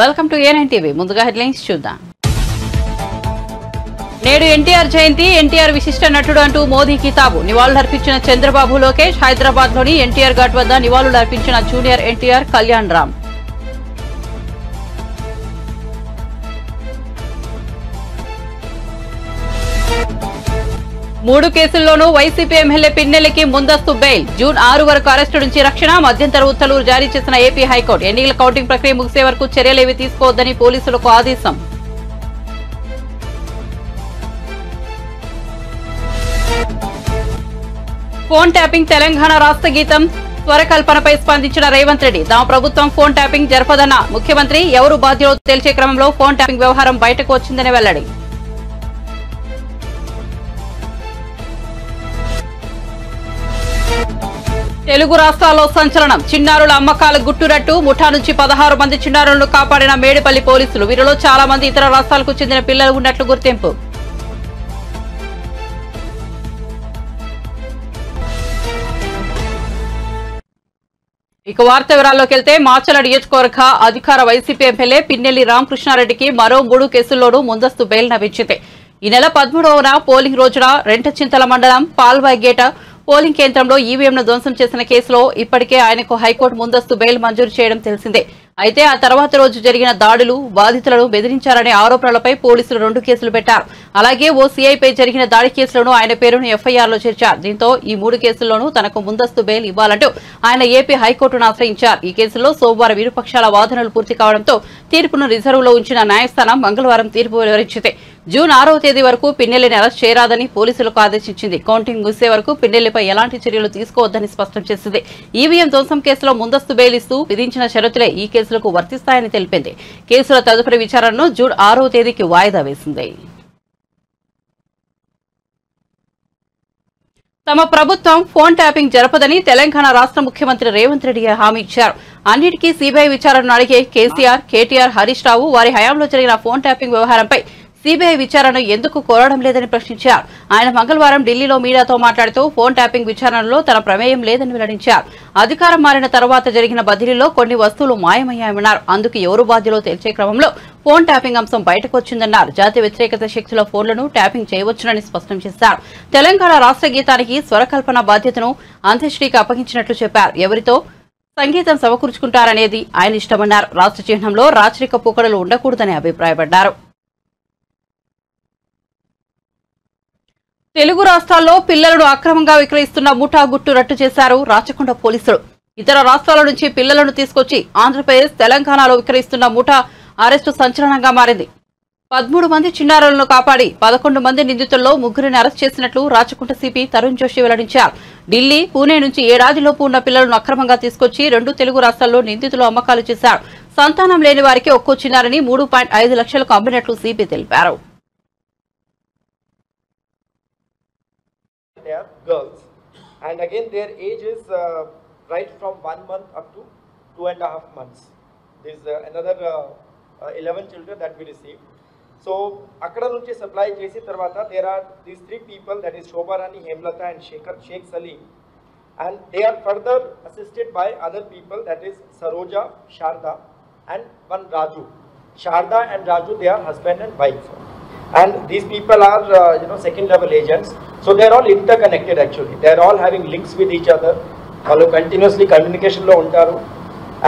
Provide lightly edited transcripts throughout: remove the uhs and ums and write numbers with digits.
Welcome to A9 TV. ముందుగా headlines చూద్దాం. నేడు ఎన్టీఆర్ జయంతి, ఎన్టీఆర్ విశిష్ట నటుడు అంటూ మోదీ కితాబు. నివాళులర్పించిన చంద్రబాబు లోకేష్. హైదరాబాద్ లోని ఎన్టీఆర్ ఘాట్ వద్ద నివాళులర్పించిన జూనియర్ ఎన్టీఆర్ కళ్యాణ్ రామ్. మూడు కేసుల్లోనూ వైసీపీ ఎమ్మెల్యే పిన్నెల్లికి ముందస్తు బెయిల్. జూన్ 6 వరకు అరెస్టు నుంచి రక్షణ. మధ్యంతర ఉత్తర్వులు జారీ చేసిన ఏపీ హైకోర్టు. ఎన్నికల కౌంటింగ్ ప్రక్రియ ముగిసే వరకు చర్యలేవి తీసుకోవద్దని పోలీసులకు ఆదేశం. ఫోన్ ట్యాపింగ్ తెలంగాణ రాష్ట్ర గీతం స్వరకల్పనపై స్పందించిన రేవంత్ రెడ్డి. తమ ప్రభుత్వం ఫోన్ ట్యాపింగ్ జరపదన్న ముఖ్యమంత్రి. ఎవరు బాధ్యులో తేల్చే క్రమంలో ఫోన్ ట్యాపింగ్ వ్యవహారం బయటకు వచ్చిందని వెల్లడి. తెలుగు రాష్ట్రాల్లో సంచలనం. చిన్నారుల అమ్మకాల గుట్టురట్టు. ముఠా నుంచి 16 మంది చిన్నారులను కాపాడిన మేడిపల్లి పోలీసులు. వీరిలో చాలా మంది ఇతర రాష్ట్రాలకు చెందిన పిల్లలు ఉన్నట్లు గుర్తింపు. ఇక వార్త వివరాల్లోకి వెళ్తే మాచల నియోజకవర్గ అధికార వైసీపీ ఎమ్మెల్యే పిన్నెల్లి రామకృష్ణారెడ్డికి మరో 3 కేసుల్లోనూ ముందస్తు బెయిల్ లభించింది. ఈ నెల 13వ పోలింగ్ రోజున రెంటచింతల మండలం పాల్వాగేట పోలింగ్ కేంద్రంలో ఈవీఎంను ధ్వంసం చేసిన కేసులో ఇప్పటికే ఆయనకు హైకోర్టు ముందస్తు బెయిల్ మంజూరు చేయడం తెలిసిందే. అయితే ఆ తర్వాత రోజు జరిగిన దాడులు, బాధితులను బెదిరించారనే ఆరోపణలపై పోలీసులు 2 కేసులు పెట్టారు. అలాగే ఓ సీఐపై జరిగిన దాడి కేసులోనూ ఆయన పేరును ఎఫ్ఐఆర్లో చేర్చారు. దీంతో ఈ 3 కేసుల్లోనూ తనకు ముందస్తు బెయిల్ ఇవ్వాలంటూ ఆయన ఏపీ హైకోర్టును ఆశ్రయించారు. ఈ కేసులో సోమవారం ఇరుపక్షాల వాదనలు పూర్తి కావడంతో తీర్పును రిజర్వులో ఉంచిన న్యాయస్థానం మంగళవారం తీర్పు వెలువరించింది. జూన్ 6వ తేదీ వరకు పిన్నెల్లిని అరెస్ట్ చేయరాదని పోలీసులకు ఆదేశించింది. కౌంటింగ్ ముగిసే వరకు పిన్నెల్లిపై ఎలాంటి చర్యలు తీసుకోవద్దని స్పష్టం చేసింది. ఈవీఎం ధ్వంసం కేసులో ముందస్తు బెయిల్ ఇస్తూ విధించిన షరతులే ఈ కేసులకు వర్తిస్తాయని తెలిపింది. కేసుల తదుపరి విచారణను జూన్ 6వ తేదీకి వాయిదా వేసింది. తమ ప్రభుత్వం ఫోన్ ట్యాపింగ్ జరపదని తెలంగాణ రాష్ట్ర ముఖ్యమంత్రి రేవంత్ రెడ్డి హామీ ఇచ్చారు. అన్నిటికీ సీబీఐ విచారణను అడిగే కేసీఆర్, కేటీఆర్, హరీష్ రావు వారి హయాంలో జరిగిన ఫోన్ ట్యాపింగ్ వ్యవహారంపై సీబీఐ విచారణను ఎందుకు కోరడం లేదని ప్రశ్నించారు. ఆయన మంగళవారం ఢిల్లీలో మీడియాతో మాట్లాడుతూ ఫోన్ ట్యాపింగ్ విచారణలో తన ప్రమేయం లేదని వెల్లడించారు. అధికారం మారిన తర్వాత జరిగిన బదిలీలో కొన్ని వస్తువులు మాయమయ్యాయన్నారు. అందుకు ఎవరు బాధ్యులో తేల్చే క్రమంలో ఫోన్ ట్యాపింగ్ అంశం బయటకు వచ్చిందన్నారు. జాతి వ్యతిరేకత శక్తుల ఫోన్లను ట్యాపింగ్ చేయవచ్చునని స్పష్టం చేశారు. తెలంగాణ రాష్ట్ర గీతానికి స్వరకల్పన బాధ్యతను అంత్యశ్రీకి అప్పగించినట్లు చెప్పారు. ఎవరితో సంగీతం సమకూర్చుకుంటారనేది ఆయన ఇష్టమన్నారు. రాష్ట్ర చిహ్నంలో రాచరిక పోకడలు ఉండకూడదని అభిప్రాయపడ్డారు. తెలుగు రాష్ట్రాల్లో పిల్లలను అక్రమంగా విక్రయిస్తున్న ముఠా గుట్టు రట్టు చేశారు రాచకొండ పోలీసులు. ఇతర రాష్ట్రాల నుంచి పిల్లలను తీసుకొచ్చి ఆంధ్రప్రదేశ్, తెలంగాణలో విక్రయిస్తున్న ముఠా అరెస్టు సంచలనంగా మారింది. 13 మంది చిన్నారులను కాపాడి 11 మంది నిందితుల్లో 3ని అరెస్ట్ చేసినట్లు రాచకొండ సిపి తరుణ్ జోషి వెల్లడించారు. ఢిల్లీ, పూణే నుంచి ఏడాదిలోపు ఉన్న పిల్లలను అక్రమంగా తీసుకొచ్చి 2 తెలుగు రాష్ట్రాల్లో నిందితులు అమ్మకాలు చేశారు. సంతానం లేని వారికి ఒక్కో చిన్నారిని 3.5 లక్షలకు అమ్మినట్లు సిపి తెలిపారు. They are girls, and again their age is right from 1 month up to 2.5 months. There is another 11 children that we received. So akkada nunchi supply chesi tarvata there are these 3 people, that is Shobha Rani, Hemlata and Sheikh Salim, and they are further assisted by other people, that is Saroja, Sharda and one Raju. Sharda and Raju, they are husband and wife, and these people are second level agents. So they are all interconnected actually. They are all having links with each other. All continuously communication lo untaru,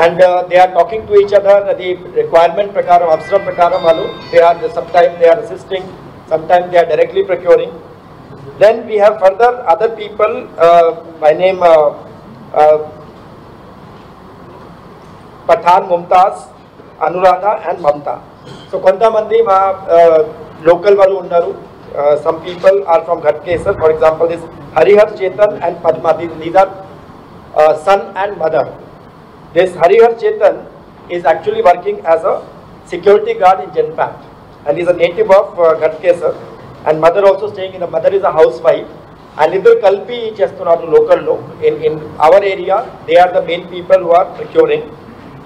and they are talking to each other. The requirement prakaram, avsaram prakaram valu, sometimes they are assisting, sometimes they are directly procuring. Then we have further other people by name Pathan, Mumtaz, Anuradha and Mamta. So kontamandi ma local valu unnaru. Some people are from Ghatkesar. For example, this Harihar Chetan and Padma, these are son and mother. This Harihar Chetan is actually working as a security guard in Genpact, and is a native of Ghatkesar, and mother also staying in the mother is a housewife, and idhar kalpi chestunnaru local lo in our area. They are the main people who are procuring,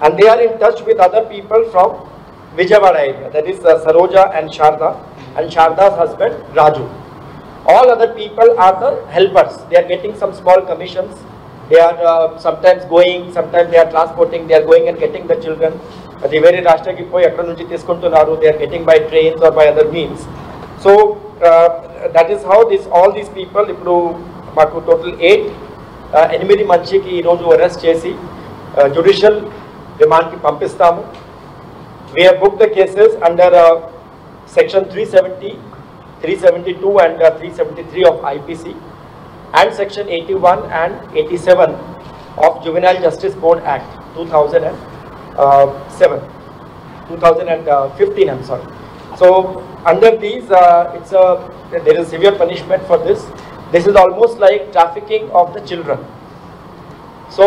and they are in touch with other people from Vijayawada area, that is Saroja and Sharda, and Sharda's husband Raju. All other people are the helpers. They are getting some small commissions. They are sometimes going, sometimes they are transporting, they are going and getting the children. అది వేరే రాష్ట్రానికి పోయి ఎక్కడ నుంచి తీసుకుంటున్నారు, they are getting by trains or by other means. So that is how all these people ఇప్పుడు మాకు total 8 మందికి ఈరోజు అరెస్ట్ చేసి జ్యుడిషియల్ రిమాండ్కి పంపిస్తాము. We have booked the cases under section 370, 372 and 373 of IPC and section 81 and 87 of Juvenile Justice Code Act 2015, I'm sorry. So under these, there is severe punishment for this. This is almost like trafficking of the children. So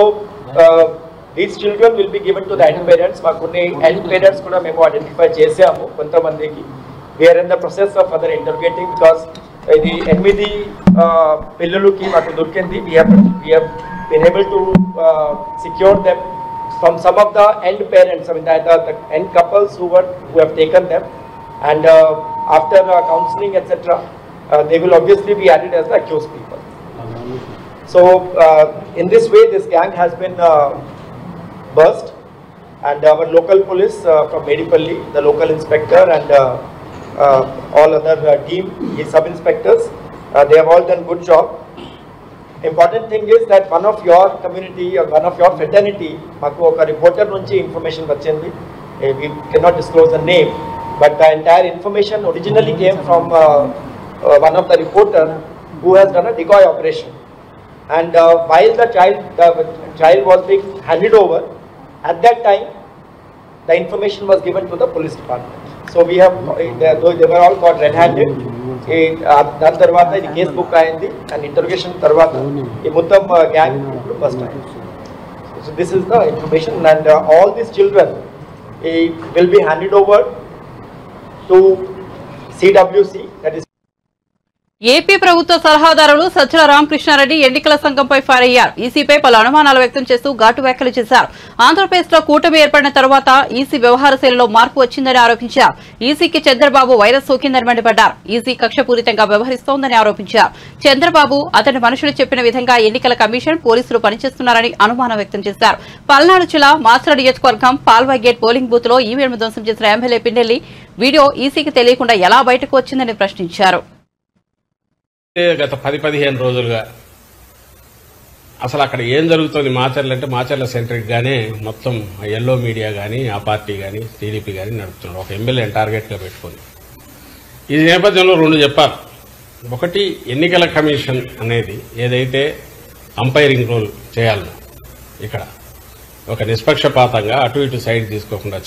these children will be given to the end parents. Makunni end parents kuda memo identify chesamu kontamandiki. We are in the process of further interrogating because the 8 pillaluki maku dorkindi. We have been able to secure them from some of the end parents. I mean the end couples who have taken them, and after counselling etc. They will obviously be added as the accused people. So in this way this gang has been burst, and our local police from Medipalli, the local inspector and all other team, the sub-inspectors, they have all done good job. Important thing is that one of your community or one of your fraternity, maku oka reporter nunchi information vachindi. We cannot disclose the name, but the entire information originally came from one of the reporter who has done a decoy operation. And while the child was being handed over, at that time the information was given to the police department. So we have they were all caught red-handed. దాని తర్వాత ఇది case book అయింది and ఇంటర్రోగేషన్ తర్వాత ఈ మొత్తం gang bust అయింది. So this is the information and all these children will be handed over to CWC, that is AP ప్రభుత్వ సలహాదారులు సజ్జల రామకృష్ణారెడ్డి ఎన్నికల సంఘంపై ఫైర్ అయ్యారు. ఈసీపై పలు అనుమానాలు వ్యక్తం చేస్తూ ఘాటు వ్యాఖ్యలు చేశారు. ఆంధ్రప్రదేశ్లో కూటమి ఏర్పడిన తర్వాత ఈసీ వ్యవహార శైలిలో మార్పు వచ్చిందని ఆరోపించారు. ఈసీకి చంద్రబాబు వైరస్ సోకిందని మండిపడ్డారు. ఈసీ కక్షపూరితంగా వ్యవహరిస్తోందని ఆరోపించారు. చంద్రబాబు అతని మనుషులు చెప్పిన విధంగా ఎన్నికల కమిషన్ పోలీసులు పనిచేస్తున్నారని అనుమానం వ్యక్తం చేశారు. పల్నాడు జిల్లా మాచర్ల నియోజకవర్గం పాల్వాయి గేట్ పోలింగ్ బూత్ లో ఈవీఎం ధ్వంసం చేసిన ఎమ్మెల్యే పిన్నెల్లి వీడియో ఈసీకి తెలియకుండా ఎలా బయటకు వచ్చిందని ప్రశ్నించారు. గత 10-15 రోజులుగా అసలు అక్కడ ఏం జరుగుతుంది మాచర్ల అంటే మాచర్ల సెంట్రిక్ గానే మొత్తం ఎల్లో మీడియా కానీ ఆ పార్టీ కానీ టీడీపీ కానీ నడుపుతున్నారు. ఒక ఎమ్మెల్యేని టార్గెట్గా పెట్టుకుని ఈ నేపథ్యంలో 2 చెప్పారు. ఒకటి, ఎన్నికల కమిషన్ అనేది ఏదైతే అంపైరింగ్ రోల్ చేయాలో ఇక్కడ ఒక నిష్పక్షపాతంగా అటు ఇటు సైడ్ తీసుకోకుండా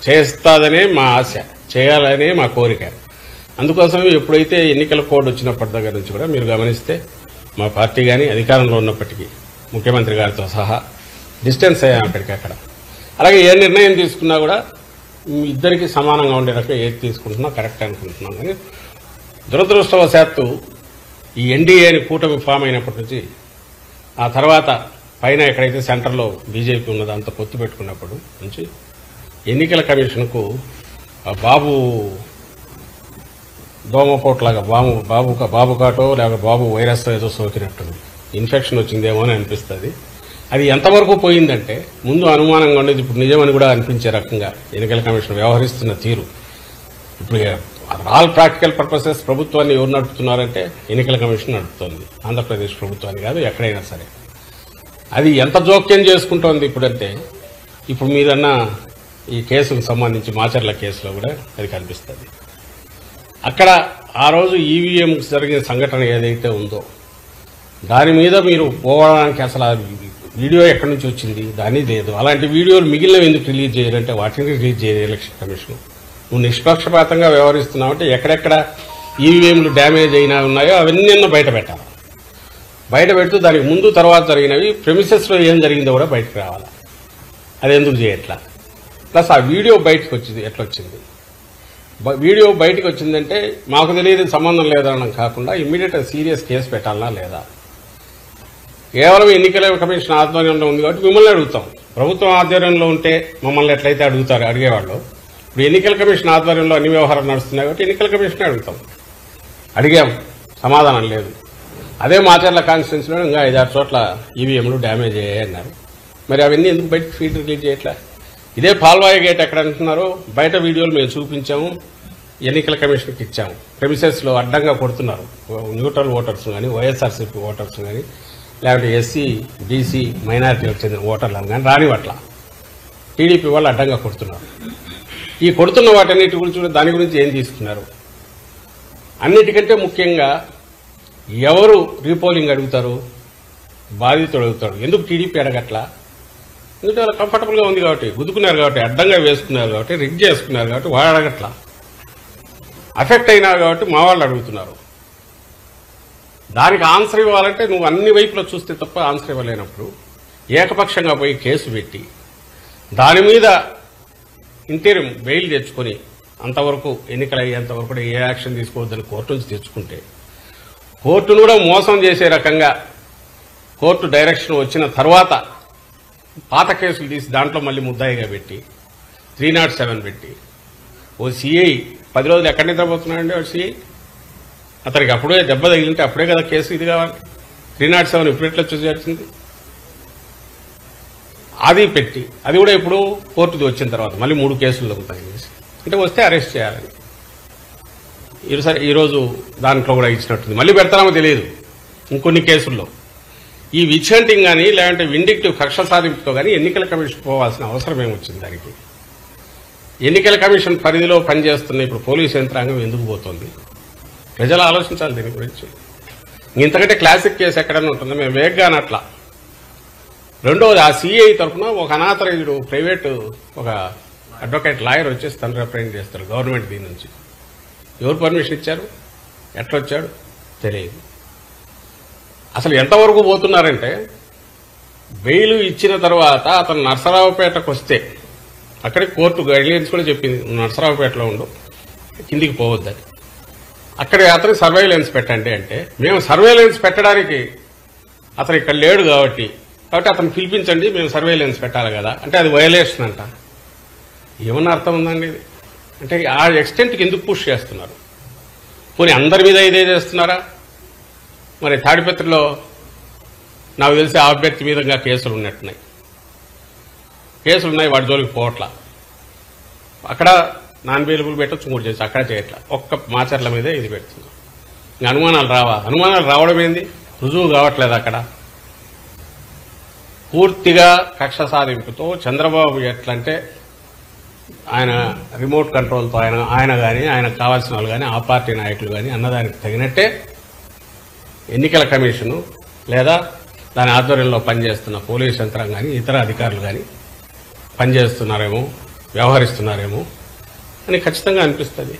చేస్తాదనే మా ఆశ, చేయాలనే మా కోరిక. అందుకోసం ఎప్పుడైతే ఎన్నికల కోడ్ వచ్చినప్పటి దగ్గర నుంచి కూడా మీరు గమనిస్తే మా పార్టీ కానీ అధికారంలో ఉన్నప్పటికీ ముఖ్యమంత్రి గారితో సహా డిస్టెన్స్ అయ్యాం అక్కడికక్కడ. అలాగే ఏ నిర్ణయం తీసుకున్నా కూడా ఇద్దరికి సమానంగా ఉండే రకంగా ఏది తీసుకుంటున్నా కరెక్ట్ అనుకుంటున్నాం. కానీ దురదృష్టవశాత్తు ఈ ఎన్డీఏ అని కూటమి ఫామ్ అయినప్పటి నుంచి ఆ తర్వాత పైన ఎక్కడైతే సెంటర్లో బీజేపీ ఉన్నదో అంత పొత్తు పెట్టుకున్నప్పుడు నుంచి ఎన్నికల కమిషన్కు బాబు దోమపోట్లాగా బాబు కాటో లేక బాబు వైరస్ ఏదో సోకినట్టుంది, ఇన్ఫెక్షన్ వచ్చిందేమో అని అనిపిస్తుంది. అది ఎంతవరకు పోయిందంటే ముందు అనుమానంగా ఉండేది ఇప్పుడు నిజమని కూడా అనిపించే రకంగా ఎన్నికల కమిషన్ వ్యవహరిస్తున్న తీరు. ఇప్పుడు ఆల్ ప్రాక్టికల్ పర్పసెస్ ప్రభుత్వాన్ని ఎవరు నడుపుతున్నారంటే ఎన్నికల కమిషన్ నడుపుతోంది, ఆంధ్రప్రదేశ్ ప్రభుత్వాన్ని కాదు ఎక్కడైనా సరే. అది ఎంత జోక్యం చేసుకుంటోంది ఇప్పుడంటే ఇప్పుడు మీరన్న ఈ కేసుకు సంబంధించి మాచర్ల కేసులో కూడా అది కనిపిస్తుంది. అక్కడ ఆ రోజు ఈవీఎం జరిగిన సంఘటన ఏదైతే ఉందో దాని మీద మీరు పోవడానికి అసలు వీడియో ఎక్కడి నుంచి వచ్చింది దాని లేదు. అలాంటి వీడియోలు మిగిలినవి ఎందుకు రిలీజ్ చేయాలంటే వాటిని రిలీజ్ చేయదు ఎలక్షన్ కమిషన్. నువ్వు నిష్పక్షపాతంగా వ్యవహరిస్తున్నావంటే ఎక్కడెక్కడ ఈవీఎంలు డ్యామేజ్ అయినా ఉన్నాయో అవన్నీ బయట పెట్టాలి. బయట పెడుతూ దానికి ముందు తర్వాత జరిగినవి ప్రెమిసెస్లో ఏం జరిగిందో కూడా బయటకు రావాలి. అది ఎందుకు చేయట్లా? ప్లస్ ఆ వీడియో బయటకు వచ్చింది ఎట్లొచ్చింది? వీడియో బయటకు వచ్చిందంటే మాకు తెలియదు సంబంధం లేదనడం కాకుండా ఇమ్మీడియట్ సీరియస్ కేసు పెట్టాలనా లేదా? కేవలం ఎన్నికల కమిషన్ ఆధ్వర్యంలో ఉంది కాబట్టి మిమ్మల్ని అడుగుతాం. ప్రభుత్వం ఆధ్వర్యంలో ఉంటే మమ్మల్ని ఎట్లయితే అడిగేవాళ్ళు, ఇప్పుడు ఎన్నికల కమిషన్ ఆధ్వర్యంలో అన్ని వ్యవహారాలు నడుస్తున్నాయి కాబట్టి ఎన్నికల కమిషన్ అడుగుతాం. అడిగాం, సమాధానం లేదు. అదే మాచర్ల కాన్స్టిట్యున్సీలో ఇంకా 5-6 చోట్ల ఈవీఎంలు డ్యామేజ్ అయ్యాయి అన్నారు. మరి అవన్నీ ఎందుకు బయటకు ఫీడ్ రిలీజ్ చేయట్లా? ఇదే పాల్వాయి గేట్ ఎక్కడ అంటున్నారో బయట వీడియోలు మేము చూపించాము, ఎన్నికల కమిషన్కి ఇచ్చాము. ప్రెమిసెస్లో అడ్డంగా కొడుతున్నారు న్యూట్రల్ ఓటర్స్ కానీ, వైఎస్ఆర్సీపీ ఓటర్స్ కానీ, లేకపోతే ఎస్సీ బీసీ మైనారిటీలకు చెందిన ఓటర్లను కానీ రానివట్ల టీడీపీ వాళ్ళు అడ్డంగా కొడుతున్నారు. ఈ కొడుతున్న వాటన్నిటి గురించి దాని గురించి ఏం తీసుకున్నారు? అన్నిటికంటే ముఖ్యంగా ఎవరు రీపోలింగ్ అడుగుతారు? బాధితుడు అడుగుతాడు. ఎందుకు టీడీపీ అడగట్లా? ఎందుకంటే వాళ్ళు కంఫర్టబుల్గా ఉంది కాబట్టి, గుద్దుకున్నారు కాబట్టి, అడ్డంగా వేసుకున్నారు కాబట్టి, రిగ్ చేసుకున్నారు కాబట్టి వాళ్ళు అడగట్లా. అఫెక్ట్ అయినారు కాబట్టి మా వాళ్ళు అడుగుతున్నారు. దానికి ఆన్సర్ ఇవ్వాలంటే నువ్వు అన్ని వైపులో చూస్తే తప్ప ఆన్సర్ ఇవ్వలేనప్పుడు ఏకపక్షంగా పోయి కేసు పెట్టి దాని మీద ఇంటీరియం బెయిల్ తెచ్చుకొని అంతవరకు ఎన్నికలు అయ్యేంతవరకు కూడా ఏ యాక్షన్ తీసుకోవద్దని కోర్టు నుంచి తెచ్చుకుంటే, కోర్టును కూడా మోసం చేసే రకంగా కోర్టు డైరెక్షన్ వచ్చిన తర్వాత పాత కేసులు తీసి దాంట్లో మళ్ళీ ముద్దాయిగా పెట్టి 307 పెట్టి ఓ సిఐ 10 రోజులు ఎక్కడ నిద్రపోతున్నాడండి వాడు సిఐ? అతనికి అప్పుడే దెబ్బ తగిలింటే అప్పుడే కదా కేసు ఇది కావాలి. 307 ఇప్పుడు ఎట్లా చూసేసింది? అది పెట్టి అది కూడా ఇప్పుడు కోర్టుది వచ్చిన తర్వాత మళ్ళీ 3 కేసులు దొరుకుతాయి అంటే వస్తే అరెస్ట్ చేయాలని ఈరోజు దాంట్లో కూడా ఇచ్చినట్టుంది. మళ్ళీ పెడతామో తెలియదు ఇంకొన్ని కేసుల్లో. ఈ విచ్ హంటింగ్ కానీ లేదంటే విండిక్టివ్ కక్ష సాధింపుతో కానీ ఎన్నికల కమిషన్ పోవాల్సిన అవసరం ఏమొచ్చింది? దానికి ఎన్నికల కమిషన్ పరిధిలో పనిచేస్తున్న ఇప్పుడు పోలీసు యంత్రాంగం ఎందుకు పోతుంది? ప్రజలు ఆలోచించాలి దీని గురించి. ఇంతకంటే క్లాసిక్ కేసు ఎక్కడన్నా ఉంటుందో మేము వేగ్గానే అట్లా. రెండవది, ఆ సిఐ తరఫున ఒక అనాథరైజ్డ్ ప్రైవేటు ఒక అడ్వకేట్ లాయర్ వచ్చేసి తను రిప్రజెంట్ చేస్తారు గవర్నమెంట్ దీని నుంచి. ఎవరు పర్మిషన్ ఇచ్చారు? ఎట్లా వచ్చాడు తెలియదు. అసలు ఎంతవరకు పోతున్నారంటే బెయిల్ ఇచ్చిన తర్వాత అతను నర్సరావుపేటకు వస్తే అక్కడికి కోర్టు గైడ్లైన్స్ కూడా చెప్పింది, నర్సరావుపేటలో ఉండు, కిందికి పోవద్దని. అక్కడ అతను సర్వేలెన్స్ పెట్టండి అంటే మేము సర్వేలెన్స్ పెట్టడానికి అతను ఇక్కడ లేడు కాబట్టి అతను పిలిపించండి, మేము సర్వేలెన్స్ పెట్టాలి కదా అంటే అది వయలేషన్ అంట. ఏమన్నా అర్థం ఉందండి ఇది? అంటే ఆ ఎక్స్టెంట్కి ఎందుకు పుష్ చేస్తున్నారు? పోనీ అందరి మీద ఇదే చేస్తున్నారా? మరి తాడిపత్రిలో నాకు తెలిసి ఆ అభ్యర్థి మీద కేసులు ఉన్నట్టున్నాయి. వాడి జోలికి పోవట్లా. అక్కడ నాన్ బెయిలబుల్ పెట్టచ్చు, 3 చేసి అక్కడ చేయట్లా. ఒక్క మాచర్ల మీదే ఇది పెడుతుంది. ఇంకా అనుమానాలు రావా? అనుమానాలు రావడం ఏంది? రుజువు కావట్లేదు. అక్కడ పూర్తిగా కక్ష సాధింపుతో చంద్రబాబు ఎట్లంటే ఆయన రిమోట్ కంట్రోల్తో ఆయన కానీ ఆయనకు కావాల్సిన వాళ్ళు కానీ ఆ పార్టీ నాయకులు కానీ అన్నదానికి తగినట్టే ఎన్నికల కమిషను లేదా దాని ఆధ్వర్యంలో పనిచేస్తున్న పోలీసు యంత్రాంగం కానీ ఇతర అధికారులు కానీ పనిచేస్తున్నారేమో, వ్యవహరిస్తున్నారేమో అని ఖచ్చితంగా అనిపిస్తుంది.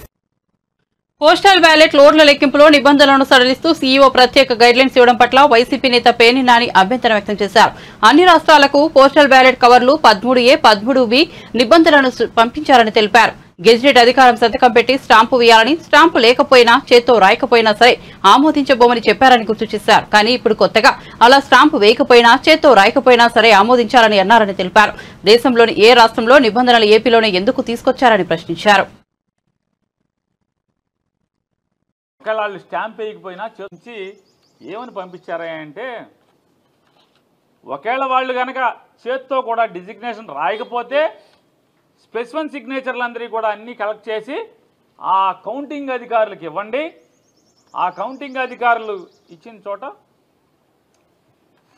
పోస్టల్ బ్యాలెట్ లోడ్ల లెక్కింపులో నిబంధనలను సడలిస్తూ సీఈఓ ప్రత్యేక గైడ్లైన్స్ ఇవ్వడం పట్ల వైసీపీ నేత పేర్ని నాని అభ్యంతరం వ్యక్తం చేశారు. అన్ని రాష్ట్రాలకు పోస్టల్ బ్యాలెట్ కవర్లు 13A, 13B నిబంధనలను పంపించారని తెలిపారు. గెజిటెడ్ అధికారం సంతకం పెట్టి స్టాంపు వేయాలని, స్టాంపు లేకపోయినా చేత్తో రాయకపోయినా సరే ఆమోదించబోమని చెప్పారని గుర్తు చేశారు. కానీ ఇప్పుడు కొత్తగా అలా స్టాంపు వేయకపోయినా చేత్తో రాయకపోయినా సరే ఆమోదించాలని అన్నారని తెలిపారు. దేశంలోని ఏ రాష్ట్రంలో నిబంధనలు ఏపీలోనే ఎందుకు తీసుకొచ్చారని ప్రశ్నించారు. వాళ్ళు స్టాంప్ వేయకపోయినా చేసి ఏమని పంపించారా అంటే, ఒకవేళ వాళ్ళు కనుక చేత్తో కూడా డిజిగ్నేషన్ రాయకపోతే స్పెసిఫిక్ సిగ్నేచర్లందరికీ కూడా అన్నీ కలెక్ట్ చేసి ఆ కౌంటింగ్ అధికారులకు ఇవ్వండి. ఆ కౌంటింగ్ అధికారులు ఇచ్చిన చోట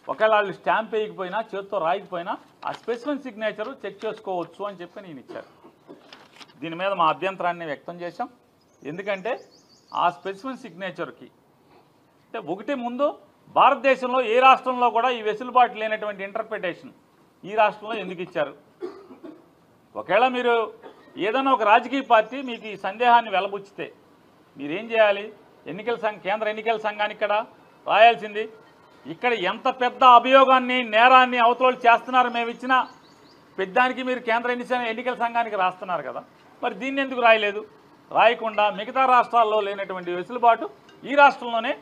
ఒకవేళ వాళ్ళు స్టాంప్ వేయకపోయినా చేత్తో రాయకపోయినా ఆ స్పెసిఫిక్ సిగ్నేచర్ చెక్ చేసుకోవచ్చు అని చెప్పి నేను ఇచ్చారు. దీని మీద మా అభ్యంతరాన్ని వ్యక్తం చేశాం. ఎందుకంటే ఆ స్పెసిఫిక్ సిగ్నేచర్కి అంటే ఒకటి ముందు భారతదేశంలో ఏ రాష్ట్రంలో కూడా ఈ వెసులుబాటు లేనటువంటి ఇంటర్ప్రిటేషన్ ఈ రాష్ట్రంలో ఎందుకు ఇచ్చారు? ఒకవేళ మీరు ఏదైనా ఒక రాజకీయ పార్టీ మీకు ఈ సందేహాన్ని వెలబుచ్చితే మీరేం చేయాలి? కేంద్ర ఎన్నికల సంఘానికి ఇక్కడ రాయాల్సింది. ఇక్కడ ఎంత పెద్ద అభియోగాన్ని, నేరాన్ని అవతల చేస్తున్నారు మేము ఇచ్చిన పెద్దానికి మీరు కేంద్ర ఎన్నికల సంఘానికి రాస్తున్నారు కదా, మరి దీన్ని ఎందుకు రాయలేదు? రాయకుండా మిగతా రాష్ట్రాల్లో లేనటువంటి వెసులుబాటు ఈ రాష్ట్రంలోనే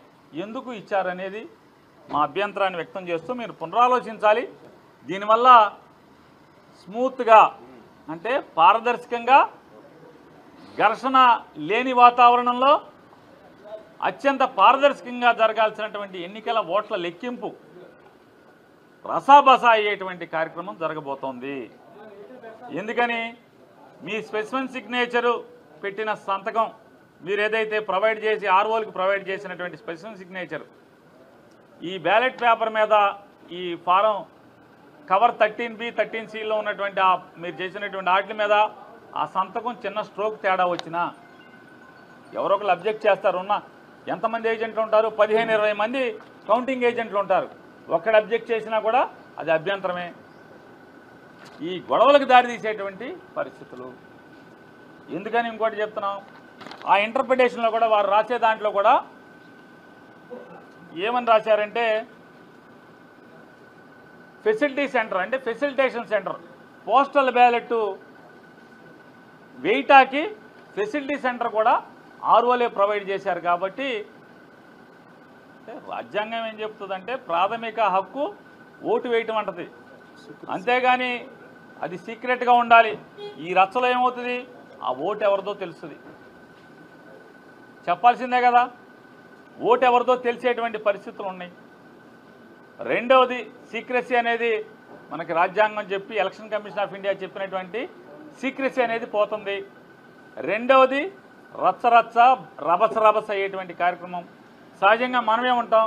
ఎందుకు ఇచ్చారనేది మా అభ్యంతరాన్ని వ్యక్తం చేస్తూ మీరు పునరాలోచించాలి. దీనివల్ల స్మూత్గా అంటే పారదర్శకంగా ఘర్షణ లేని వాతావరణంలో అత్యంత పారదర్శకంగా జరగాల్సినటువంటి ఎన్నికల ఓట్ల లెక్కింపు రసాబసా అయ్యేటువంటి కార్యక్రమం జరగబోతోంది. ఎందుకని మీ స్పెసిఫిక్ సిగ్నేచరు పెట్టిన సంతకం మీరు ఏదైతే ప్రొవైడ్ చేసి ఆర్ఓలకు ప్రొవైడ్ చేసినటువంటి స్పెసిఫిక్ సిగ్నేచర్ ఈ బ్యాలెట్ పేపర్ మీద ఈ ఫారం కవర్ 13B 13Cలో ఉన్నటువంటి మీరు చేసినటువంటి వాటి మీద ఆ సంతకం చిన్న స్ట్రోక్ తేడా వచ్చినా ఎవరో ఒకరు అబ్జెక్ట్ చేస్తారు. ఎంతమంది ఏజెంట్లు ఉంటారు? 15-20 మంది కౌంటింగ్ ఏజెంట్లు ఉంటారు. ఒక్కడు అబ్జెక్ట్ చేసినా కూడా అది అభ్యంతరమే. ఈ గొడవలకు దారితీసేటువంటి పరిస్థితులు. ఎందుకని ఇంకోటి చెప్తున్నాం, ఆ ఇంటర్ప్రిటేషన్లో కూడా వారు రాసే దాంట్లో కూడా ఏమని రాశారంటే ఫెసిలిటీ సెంటర్ అంటే ఫెసిలిటేషన్ సెంటర్. పోస్టల్ బ్యాలెట్ వెయిటాకి ఫెసిలిటీ సెంటర్ కూడా ఆర్ఓలే ప్రొవైడ్ చేశారు. కాబట్టి రాజ్యాంగం ఏం చెప్తుందంటే ప్రాథమిక హక్కు ఓటు వేయటం అంటది, అంతేగాని అది సీక్రెట్గా ఉండాలి. ఈ రచ్చలో ఏమవుతుంది, ఆ ఓటు ఎవరిదో తెలుస్తుంది, చెప్పాల్సిందే కదా. ఓటు ఎవరిదో తెలిసేటువంటి పరిస్థితులు ఉన్నాయి. రెండవది సీక్రెసీ అనేది మనకి రాజ్యాంగం చెప్పి ఎలక్షన్ కమిషన్ ఆఫ్ ఇండియా చెప్పినటువంటి సీక్రెసీ అనేది పోతుంది. రెండవది రచ్చ రభస అయ్యేటువంటి కార్యక్రమం. సహజంగా మనమే ఉంటాం,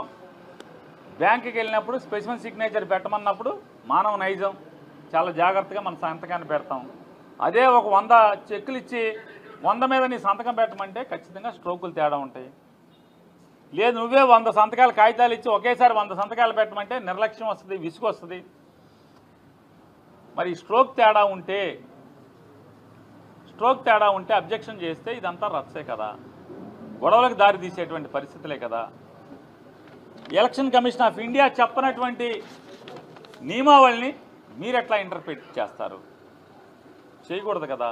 బ్యాంకుకి వెళ్ళినప్పుడు స్పెసిఫిక్ సిగ్నేచర్ పెట్టమన్నప్పుడు మానవ నైజం చాలా జాగ్రత్తగా మన సంతకాన్ని పెడతాం. అదే ఒక 100 చెక్కులు ఇచ్చి 100 మీద నీ సంతకం పెట్టమంటే ఖచ్చితంగా స్ట్రోకులు తేడా ఉంటాయి. లేదు నువ్వే 100 సంతకాలు కాగితాలు ఇచ్చి ఒకేసారి 100 సంతకాలు పెట్టమంటే నిర్లక్ష్యం వస్తుంది, విసుగు వస్తుంది. మరి స్ట్రోక్ తేడా ఉంటే అబ్జెక్షన్ చేస్తే ఇదంతా రచ్చే కదా, గొడవలకు దారి తీసేటువంటి పరిస్థితులే కదా. ఎలక్షన్ కమిషన్ ఆఫ్ ఇండియా చెప్పనటువంటి నియమావళిని మీరు ఎట్లా ఇంటర్ప్రిట్ చేస్తారు? చేయకూడదు కదా.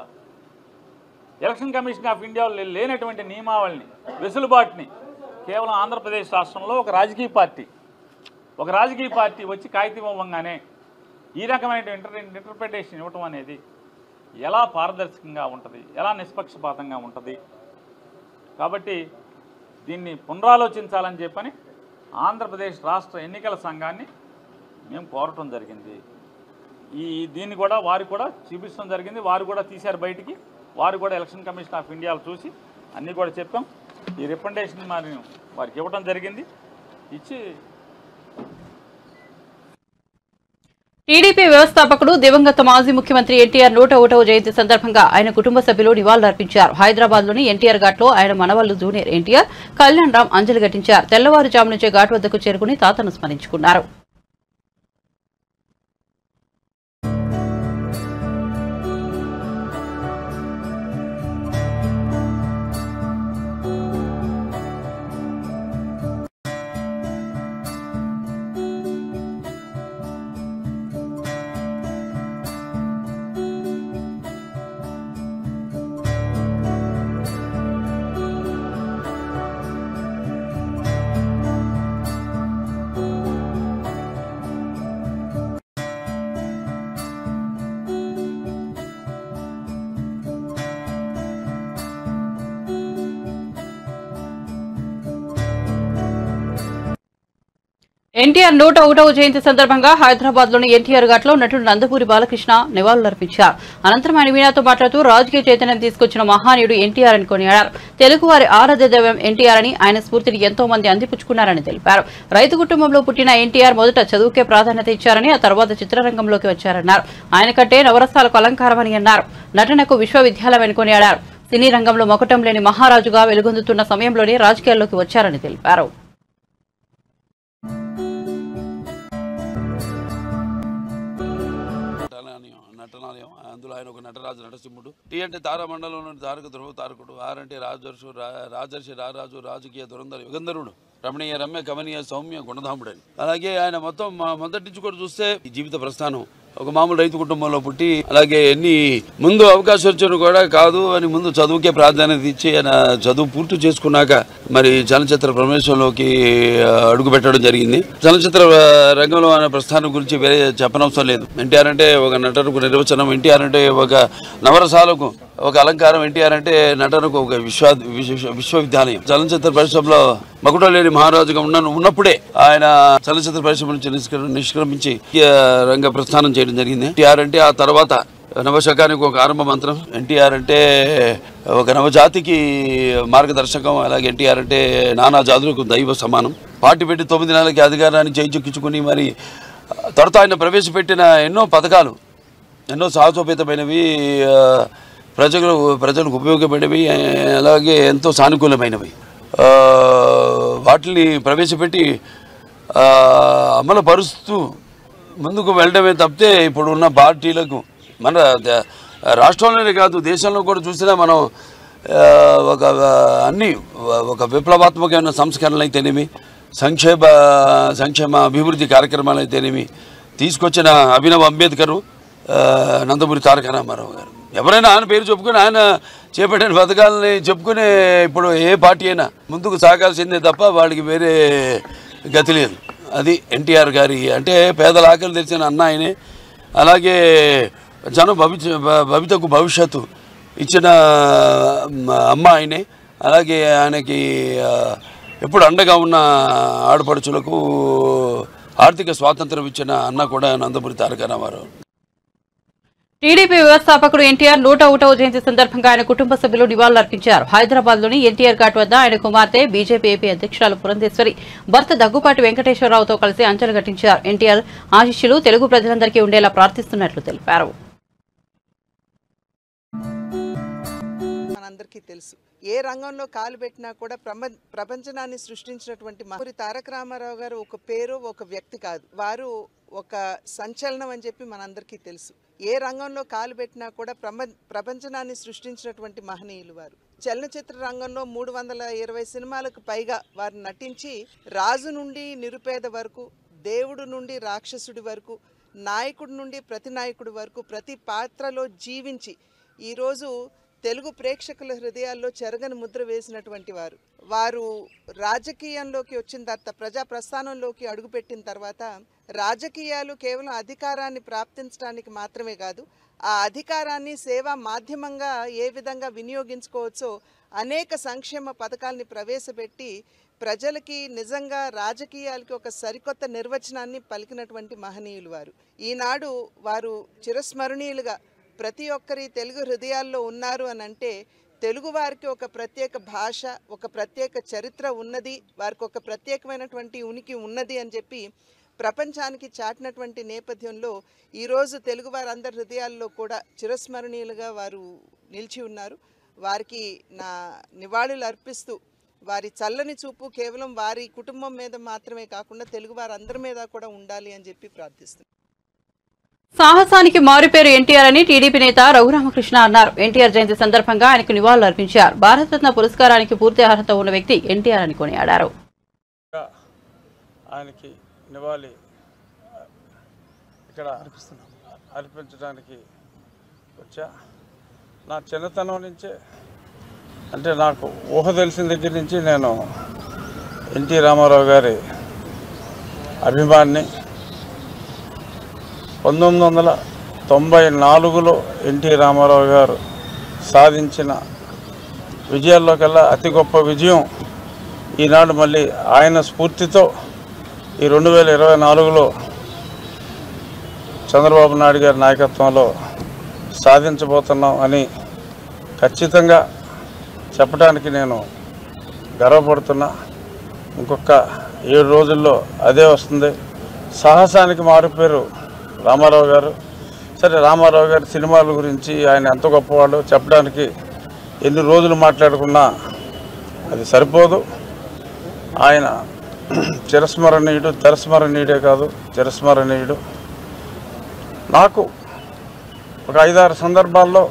ఎలక్షన్ కమిషన్ ఆఫ్ ఇండియా లేనటువంటి నియమావళిని, వెసులుబాటుని కేవలం ఆంధ్రప్రదేశ్ రాష్ట్రంలో ఒక రాజకీయ పార్టీ వచ్చి కాగితం ఇవ్వగానే ఈ రకమైన ఇంటర్ప్రిటేషన్ ఇవ్వటం అనేది ఎలా పారదర్శకంగా ఉంటుంది, ఎలా నిష్పక్షపాతంగా ఉంటుంది? కాబట్టి దీన్ని పునరాలోచించాలని చెప్పని ఆంధ్రప్రదేశ్ రాష్ట్ర ఎన్నికల సంఘాన్ని మేము కోరటం జరిగింది. దీన్ని కూడా వారు కూడా చూపించడం జరిగింది. వారు కూడా తీశారు బయటికి. వారు కూడా ఎలక్షన్ కమిషన్ ఆఫ్ ఇండియాలో చూసి అన్నీ కూడా చెప్పాం. ఈ రిప్రజెంటేషన్ మరి వారికి ఇవ్వడం జరిగింది. ఇచ్చి టీడీపీ వ్యవస్థాపకుడు దివంగత మాజీ ముఖ్యమంత్రి ఎన్టీఆర్ 101వ జయంతి సందర్భంగా ఆయన కుటుంబ సభ్యులు నివాళులర్పించారు. హైదరాబాద్లోని ఎన్టీఆర్ ఘాట్లో ఆయన మనవళ్లు జూనియర్ ఎన్టీఆర్, కళ్యాణ్ రామ్ అంజలి ఘటించారు. తెల్లవారుజాము నుంచే ఘాట్ వద్దకు చేరుకుని తాతను స్మరించుకున్నారు. ఎన్టీఆర్ 101వ జయంతి సందర్భంగా హైదరాబాద్లోని ఎన్టీఆర్ ఘాట్లో నటుడు నందమూరి బాలకృష్ణ నివాళులర్పించారు. అనంతరం ఆయన మీడియాతో మాట్లాడుతూ రాజకీయ చైతన్యం తీసుకొచ్చిన మహానీయుడు ఎన్టీఆర్ అని కొనియాడారు. తెలుగువారి ఆరాధ్య దైవం ఎన్టీఆర్ అని, ఆయన స్ఫూర్తిని ఎంతో మంది అందిపుచ్చుకున్నారని తెలిపారు. రైతు కుటుంబంలో పుట్టిన ఎన్టీఆర్ మొదట చదువుకే ప్రాధాన్యత ఇచ్చారని, ఆ తర్వాత చిత్రరంగంలోకి వచ్చారన్నారు. ఆయన కంటే నవరసాలకు అలంకారమని అన్నారు. నటనకు విశ్వవిద్యాలయం కొనియాడారు. సినీ రంగంలో మొకటం లేని మహారాజుగా వెలుగొందుతున్న సమయంలోనే రాజకీయాల్లోకి వచ్చారని తెలిపారు. నటనాలయం, అందులో ఆయన ఒక నటరాజు నటసింహుడు. టీ అంటే తారామండలంలో తారక ధ్రువ తారకుడు. ఆర్ అంటే రాజర్షి రారాజు రాజకీయ దురంధర యుగంధరుడు, రమణీయ రమ్య కమనీయ సౌమ్య గుణధాముడని. అలాగే ఆయన మొత్తం మొదటి నుంచి కూడా చూస్తే ఈ జీవిత ప్రస్థానం ఒక మామూలు రైతు కుటుంబంలో పుట్టి, అలాగే ముందు అవకాశం వచ్చాను కూడా కాదు అని ముందు చదువుకే ప్రాధాన్యత ఇచ్చి ఆయన చదువు పూర్తి చేసుకున్నాక మరి చలనచిత్ర ప్రవేశంలోకి అడుగు పెట్టడం జరిగింది. చలనచిత్ర రంగంలో ఆయన ప్రస్థానం గురించి వేరే చెప్పనవసరం లేదు. ఎన్టీఆర్ అంటే ఒక నటనకు నిర్వచనం, ఎన్టీఆర్ అంటే ఒక నవరసాలకు ఒక అలంకారం, ఎన్టీఆర్ అంటే నటనకు ఒక విశ్వవిద్యాలయం. చలనచిత్ర పరిశ్రమలో మకుటం లేని మహారాజుగా ఉన్నప్పుడే ఆయన చలనచిత్ర పరిశ్రమ నుంచి నిష్క్రమించి రంగ ప్రస్థానం చేయడం జరిగింది. ఎన్టీఆర్ అంటే ఆ తర్వాత నవశకానికి ఒక ఆరంభ మంత్రం. ఎన్టీఆర్ అంటే ఒక నవజాతికి మార్గదర్శకం. అలాగే ఎన్టీఆర్ అంటే నానా జాతులకు దైవ సమానం. పార్టీ పెట్టి 9 నెలలకి అధికారాన్ని చేయించుకుని మరి తర్వాత ఆయన ప్రవేశపెట్టిన ఎన్నో పథకాలు ఎన్నో సాహసోపేతమైనవి, ప్రజలకు ఉపయోగపడేవి, అలాగే ఎంతో సానుకూలమైనవి. వాటిని ప్రవేశపెట్టి అమలుపరుస్తూ ముందుకు వెళ్ళడమే తప్పితే ఇప్పుడు ఉన్న పార్టీలకు మన రాష్ట్రంలోనే కాదు దేశంలో కూడా చూసినా మనం ఒక విప్లవాత్మకమైన సంస్కరణలు అయితేనేమి, సంక్షేమ అభివృద్ధి కార్యక్రమాలు అయితేనేమి తీసుకొచ్చిన అభినవ్ అంబేద్కర్, నందమూరి తారక రామారావు గారు, ఎవరైనా ఆయన పేరు చెప్పుకొని ఆయన చేపట్టిన పథకాలని చెప్పుకునే ఇప్పుడు ఏ పార్టీ అయినా ముందుకు సాగాల్సిందే తప్ప వాడికి వేరే గతి లేదు. అది ఎన్టీఆర్ గారి అంటే పేదల ఆకలి తెచ్చిన అన్న ఆయనే. అలాగే భవితకు భవిష్యత్తు ఇచ్చిన అమ్మ ఆయనే. అలాగే ఆయనకి ఎప్పుడు అండగా ఉన్న ఆడపడుచులకు ఆర్థిక స్వాతంత్రం ఇచ్చిన అన్న కూడా నందమూరి తారక రామారావు. టీడీపీ వ్యవస్థాపకుడు ఎన్టీఆర్ 101వ జయంతి సందర్భంగా ఆయన కుటుంబ సభ్యులు నివాళులర్పించారు. హైదరాబాద్ లోని ఎన్టీఆర్ ఘాట్ వద్ద ఆయన కుమార్తె బీజేపీ ఏపీ అధ్యక్షురాలు పురంధేశ్వరి భర్త దగ్గుపాటి వెంకటేశ్వరరావుతో కలిసి అంచెలు ఘటించారు. ఎన్టీఆర్ ఆశీస్సులు తెలుగు ప్రజలందరికీ ఉండేలా ప్రార్థిస్తున్నట్లు తెలిపారు. మనందరికీ తెలుసు, ఏ రంగంలో కాలు పెట్టినా కూడా ప్రపంచనాన్ని సృష్టించినటువంటి నందమూరి తారక రామారావు గారు ఒక పేరు, ఒక వ్యక్తి కాదు. వారు ఒక సంచలనం అని చెప్పి మనందరికీ తెలుసు. ఏ రంగంలో కాలు పెట్టినా కూడా ప్రపంచనాన్ని సృష్టించినటువంటి మహనీయులు వారు. చలనచిత్ర రంగంలో 320 సినిమాలకు పైగా వారు నటించి రాజు నుండి నిరుపేద వరకు, దేవుడు నుండి రాక్షసుడి వరకు, నాయకుడి నుండి ప్రతి నాయకుడి వరకు ప్రతి పాత్రలో జీవించి ఈరోజు తెలుగు ప్రేక్షకుల హృదయాల్లో చెరగని ముద్ర వేసినటువంటి వారు రాజకీయంలోకి వచ్చిన తర్వాత, ప్రజా ప్రస్థానంలోకి అడుగుపెట్టిన తర్వాత రాజకీయాలు కేవలం అధికారాన్ని ప్రాప్తించడానికి మాత్రమే కాదు, ఆ అధికారాన్ని సేవా మాధ్యమంగా ఏ విధంగా వినియోగించుకోవచ్చో అనేక సంక్షేమ పథకాలని ప్రవేశపెట్టి ప్రజలకి నిజంగా రాజకీయాలకి ఒక సరికొత్త నిర్వచనాన్ని పలికినటువంటి మహనీయులు వారు. ఈనాడు వారు చిరస్మరణీయులుగా ప్రతి ఒక్కరి తెలుగు హృదయాల్లో ఉన్నారు అని అంటే తెలుగు వారికి ఒక ప్రత్యేక భాష, ఒక ప్రత్యేక చరిత్ర ఉన్నది, వారికి ఒక ప్రత్యేకమైనటువంటి ఉనికి ఉన్నది అని చెప్పి ప్రపంచానికి చాటినటువంటి నేపథ్యంలో ఈరోజు తెలుగు వారందరి హృదయాల్లో కూడా చిరస్మరణీయులుగా వారు నిలిచి ఉన్నారు. వారికి నా నివాళులు అర్పిస్తూ వారి చల్లని చూపు కేవలం వారి కుటుంబం మీద మాత్రమే కాకుండా తెలుగు వారందరి మీద కూడా ఉండాలి అని చెప్పి ప్రార్థిస్తున్నాను. సాహసానికి మారుపేరు ఎన్టీఆర్ అని టీడీపీ నేత రఘురామకృష్ణ అన్నారు. ఎన్టీఆర్ జయంతి సందర్భంగా ఆయనకు నివాళులు అర్పించారు. భారతరత్న పురస్కారానికి పూర్తి అర్హత ఉన్న వ్యక్తి ఎన్టీఆర్ అని కొనియాడారు. ఆయనకి నివాళి ఇక్కడ అర్పించడానికి వచ్చా. నా చిన్నతనం నుంచే అంటే నాకు ఊహ తెలిసిన దగ్గర నుంచి నేను ఎన్టీ రామారావు గారి అభిమాని. 1994లో ఎన్టీ రామారావు గారు సాధించిన విజయాల్లో కల్లా అతి గొప్ప విజయం ఈనాడు మళ్ళీ ఆయన స్ఫూర్తితో ఈ 2024లో చంద్రబాబు నాయుడు గారి నాయకత్వంలో సాధించబోతున్నాం అని ఖచ్చితంగా చెప్పడానికి నేను గర్వపడుతున్నా. ఇంకొక 7 రోజుల్లో అదే వస్తుంది. సాహసానికి మారుపేరు రామారావు గారు. సరే, రామారావు గారి సినిమాల గురించి ఆయన ఎంత గొప్పవాడో చెప్పడానికి ఎన్ని రోజులు మాట్లాడుకున్నా అది సరిపోదు. ఆయన చిరస్మరణీయుడు, తెరస్మరణీయుడే కాదు చిరస్మరణీయుడు. నాకు ఒక 5-6 సందర్భాల్లో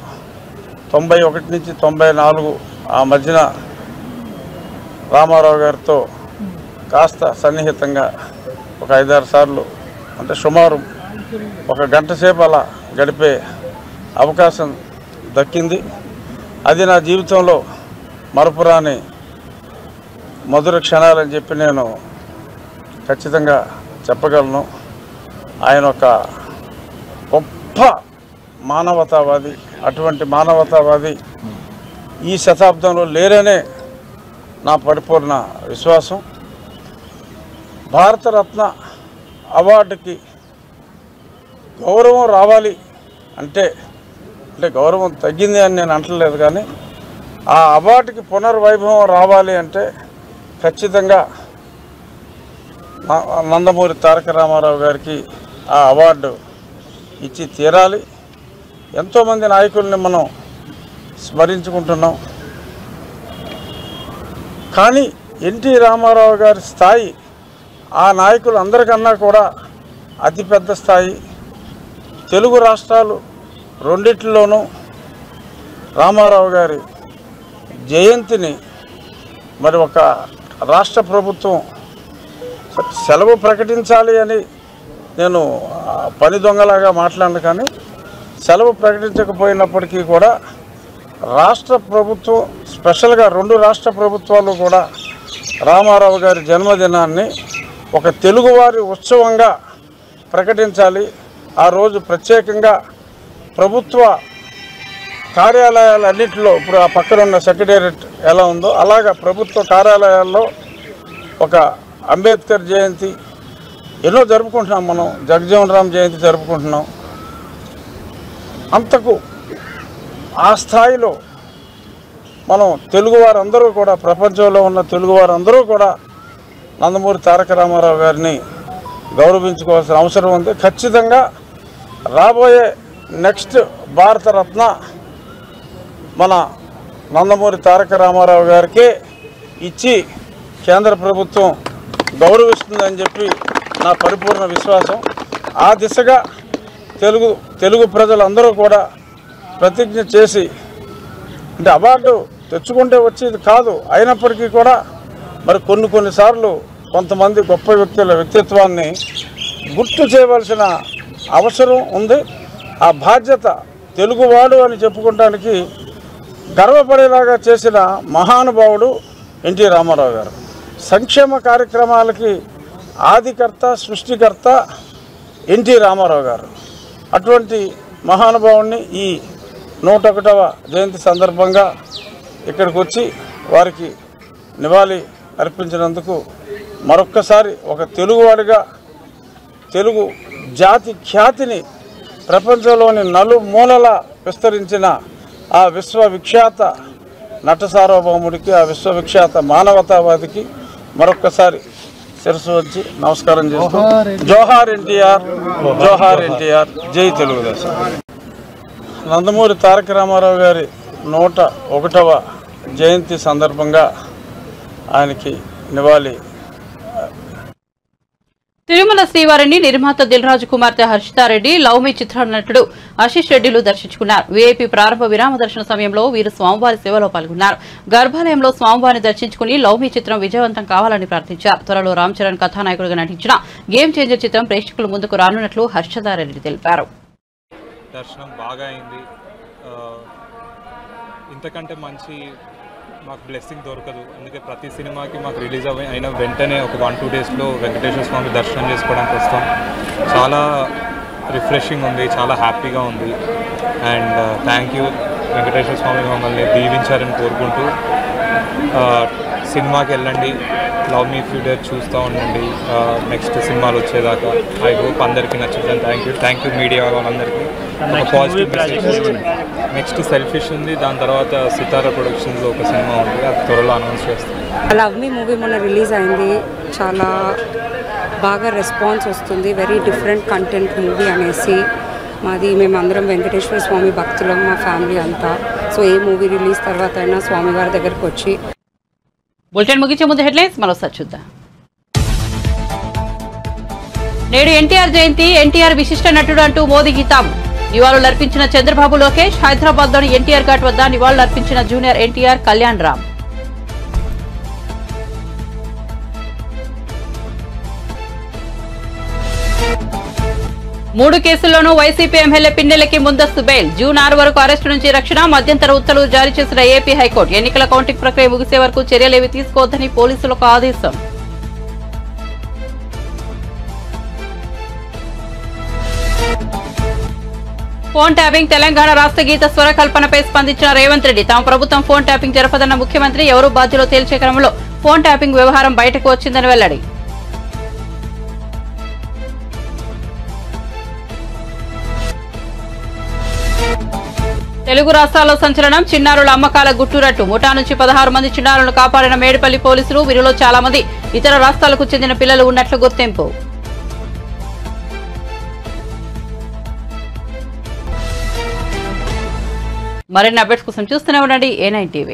91 నుంచి 94 ఆ మధ్యన రామారావు గారితో కాస్త సన్నిహితంగా ఒక 5-6 సార్లు అంటే సుమారు 1 గంట సేపు అలా గడిపే అవకాశం దక్కింది. అది నా జీవితంలో మరపురాని మధుర క్షణాలని చెప్పి నేను ఖచ్చితంగా చెప్పగలను. ఆయన ఒక గొప్ప మానవతావాది. అటువంటి మానవతావాది ఈ శతాబ్దంలో లేరనే నా పరిపూర్ణ విశ్వాసం. భారతరత్న అవార్డుకి గౌరవం రావాలి అంటే అంటే గౌరవం తగ్గింది అని నేను అంటలేదు, కానీ ఆ అవార్డుకి పునర్వైభవం రావాలి అంటే ఖచ్చితంగా నందమూరి తారక రామారావు గారికి ఆ అవార్డు ఇచ్చి తీరాలి. ఎంతోమంది నాయకుల్ని మనం స్మరించుకుంటున్నాం, కానీ ఎన్టీ రామారావు గారి స్థాయి ఆ నాయకులు అందరికన్నా కూడా అతిపెద్ద స్థాయి. తెలుగు రాష్ట్రాలు రెండిట్లోనూ రామారావు గారి జయంతిని మరి ఒక రాష్ట్ర ప్రభుత్వం సెలవు ప్రకటించాలి అని నేను పని దొంగలాగా మాట్లాడను, కానీ సెలవు ప్రకటించకపోయినప్పటికీ కూడా రాష్ట్ర ప్రభుత్వం స్పెషల్గా 2 రాష్ట్ర ప్రభుత్వాలు కూడా రామారావు గారి జన్మదినాన్ని ఒక తెలుగువారి ఉత్సవంగా ప్రకటించాలి. ఆ రోజు ప్రత్యేకంగా ప్రభుత్వ కార్యాలయాలన్నింటిలో, ఇప్పుడు ఆ పక్కన ఉన్న సెక్రటేరియట్ ఎలా ఉందో అలాగా ప్రభుత్వ కార్యాలయాల్లో ఒక అంబేద్కర్ జయంతి ఎన్నో జరుపుకుంటున్నాం, మనం జగజీవన్ రామ్ జయంతి జరుపుకుంటున్నాం. అంతకు ఆ స్థాయిలో మనం తెలుగువారందరూ కూడా, ప్రపంచంలో ఉన్న తెలుగువారందరూ కూడా నందమూరి తారక రామారావు గారిని గౌరవించుకోవాల్సిన అవసరం ఉంది. ఖచ్చితంగా రాబోయే నెక్స్ట్ భారతరత్న మన నందమూరి తారక రామారావు గారికే ఇచ్చి కేంద్ర ప్రభుత్వం గౌరవిస్తుందని చెప్పి నా పరిపూర్ణ విశ్వాసం. ఆ దిశగా తెలుగు ప్రజలందరూ కూడా ప్రతిజ్ఞ చేసి, అంటే అవార్డు తెచ్చుకుంటే వచ్చేది కాదు, అయినప్పటికీ కూడా మరి కొన్నిసార్లు కొంతమంది గొప్ప వ్యక్తుల వ్యక్తిత్వాన్ని గుర్తు చేయవలసిన అవసరం ఉంది. ఆ బాధ్యత తెలుగువాడు అని చెప్పుకోవడానికి గర్వపడేలాగా చేసిన మహానుభావుడు ఎన్టీ రామారావు గారు. సంక్షేమ కార్యక్రమాలకి ఆదికర్త, సృష్టికర్త ఎన్టీ రామారావు గారు. అటువంటి మహానుభావుడిని ఈ 101వ జయంతి సందర్భంగా ఇక్కడికి వచ్చి వారికి నివాళి అర్పించినందుకు మరొక్కసారి ఒక తెలుగువాడిగా తెలుగు జాతి ఖ్యాతిని ప్రపంచంలోని నలుమూలలా విస్తరించిన ఆ విశ్వవిఖ్యాత నట సార్వభౌముడికి, ఆ విశ్వవిఖ్యాత మానవతావాదికి మరొక్కసారి శిరస్సు వచ్చి నమస్కారం చేస్తూ జోహార్ ఎన్టీఆర్, జోహార్ ఎన్టీఆర్, జై తెలుగుదేశం. నందమూరి తారక రామారావు గారి 101వ జయంతి సందర్భంగా ఆయనకి నివాళి. తిరుమల శ్రీవారిని నిర్మాత దిల్రాజు కుమార్తె హర్షితారెడ్డి, లవ్ మీ చిత్ర నటుడు ఆశీష్ రెడ్డిలు దర్శించుకున్నారు. వీఐపీ ప్రారంభ విరామ దర్శన సమయంలో వీరు స్వామివారి సేవలో పాల్గొన్నారు. గర్భాలయంలో స్వామివారిని దర్శించుకుని లవ్ మీ చిత్రం విజయవంతం కావాలని ప్రార్థించారు. త్వరలో రామ్ చరణ్ కథానాయకుడిగా నటించిన గేమ్ చేంజర్ చిత్రం ప్రేక్షకుల ముందుకు రానున్నట్లు హర్షితారెడ్డి తెలిపారు. దర్శనం బాగా అయింది. ఇంతకంటే మంచి మాకు బ్లెస్సింగ్ దొరకదు. అందుకే ప్రతి సినిమాకి మాకు రిలీజ్ అయిన వెంటనే ఒక 1-2 డేస్లో వెంకటేశ్వర స్వామి దర్శనం చేసుకోవడానికి వస్తాం. చాలా రిఫ్రెషింగ్ ఉంది, చాలా హ్యాపీగా ఉంది. అండ్ థ్యాంక్ యూ వెంకటేశ్వర స్వామి మమ్మల్ని దీవించారని కోరుకుంటూ సినిమాకి వెళ్ళండి, లవ్ మీ ఫ్యూచర్ చూస్తూ ఉండండి నెక్స్ట్ సినిమాలు వచ్చేదాకా. ఐ హోప్ అందరికీ నచ్చుతుంది. థ్యాంక్ యూ మీడియా వాళ్ళందరికీ. ఒక పాజిటివ్ మెసేజ్. నెక్స్ట్ సెల్ఫిష్ ఉంది, దాని తర్వాత సితారా ప్రొడక్షన్స్లో ఒక సినిమా ఉంది, అది త్వరలో అనౌన్స్ చేస్తాం. లవ్ మీ మూవీ మొన్న రిలీజ్ అయింది, చాలా బాగా రెస్పాన్స్ వస్తుంది. వెరీ డిఫరెంట్ కంటెంట్ మూవీ అనేసి. మేమందరం వెంకటేశ్వర స్వామి భక్తులం, మా ఫ్యామిలీ అంతా. సో ఏ మూవీ రిలీజ్ తర్వాత అయినా స్వామివారి దగ్గరకు వచ్చి. బులెటిన్ ముగించే ముందు హెడ్లైన్స్ మరోసారి చూద్దాం. నేడు ఎన్టీఆర్ జయంతి, ఎన్టీఆర్ విశిష్ట నటుడు అంటూ మోదీ కితాబు. నివాళులర్పించిన చంద్రబాబు, లోకేష్. హైదరాబాద్లోని ఎన్టీఆర్ ఘాట్ వద్ద నివాళులర్పించిన జూనియర్ ఎన్టీఆర్, కళ్యాణ్ రామ్. మూడు కేసుల్లోనూ వైసీపీ ఎమ్మెల్యే పిన్నెలకి ముందస్తు బెయిల్. జూన్ 6 వరకు అరెస్టు నుంచి రక్షణ. మధ్యంతర ఉత్తర్వులు జారీ చేసిన ఏపీ హైకోర్టు. ఎన్నికల కౌంటింగ్ ప్రక్రియ ముగిసే వరకు చర్యలేవి తీసుకోవద్దని పోలీసులకు ఆదేశం. Phone tapping. తెలంగాణ రాష్ట్ర గీత స్వరకల్పనపై స్పందించిన రేవంత్ రెడ్డి. తమ ప్రభుత్వం ఫోన్ ట్యాపింగ్ జరపదన్న ముఖ్యమంత్రి. ఎవరు బాధ్యులో తేల్చే క్రమంలో ఫోన్ ట్యాపింగ్ వ్యవహారం బయటకు వచ్చిందని వెల్లడి. తెలుగు రాష్ట్రాల్లో సంచలనం చిన్నారుల అమ్మకాల గుట్టురట్టు ముఠా నుంచి 16 మంది చిన్నారులను కాపాడిన మేడిపల్లి పోలీసులు వీరిలో చాలా మంది ఇతర రాష్ట్రాలకు చెందిన పిల్లలు ఉన్నట్లు గుర్తింపు మరిన్ని అప్డేట్స్ కోసం చూస్తూనే ఉండండి A9 TV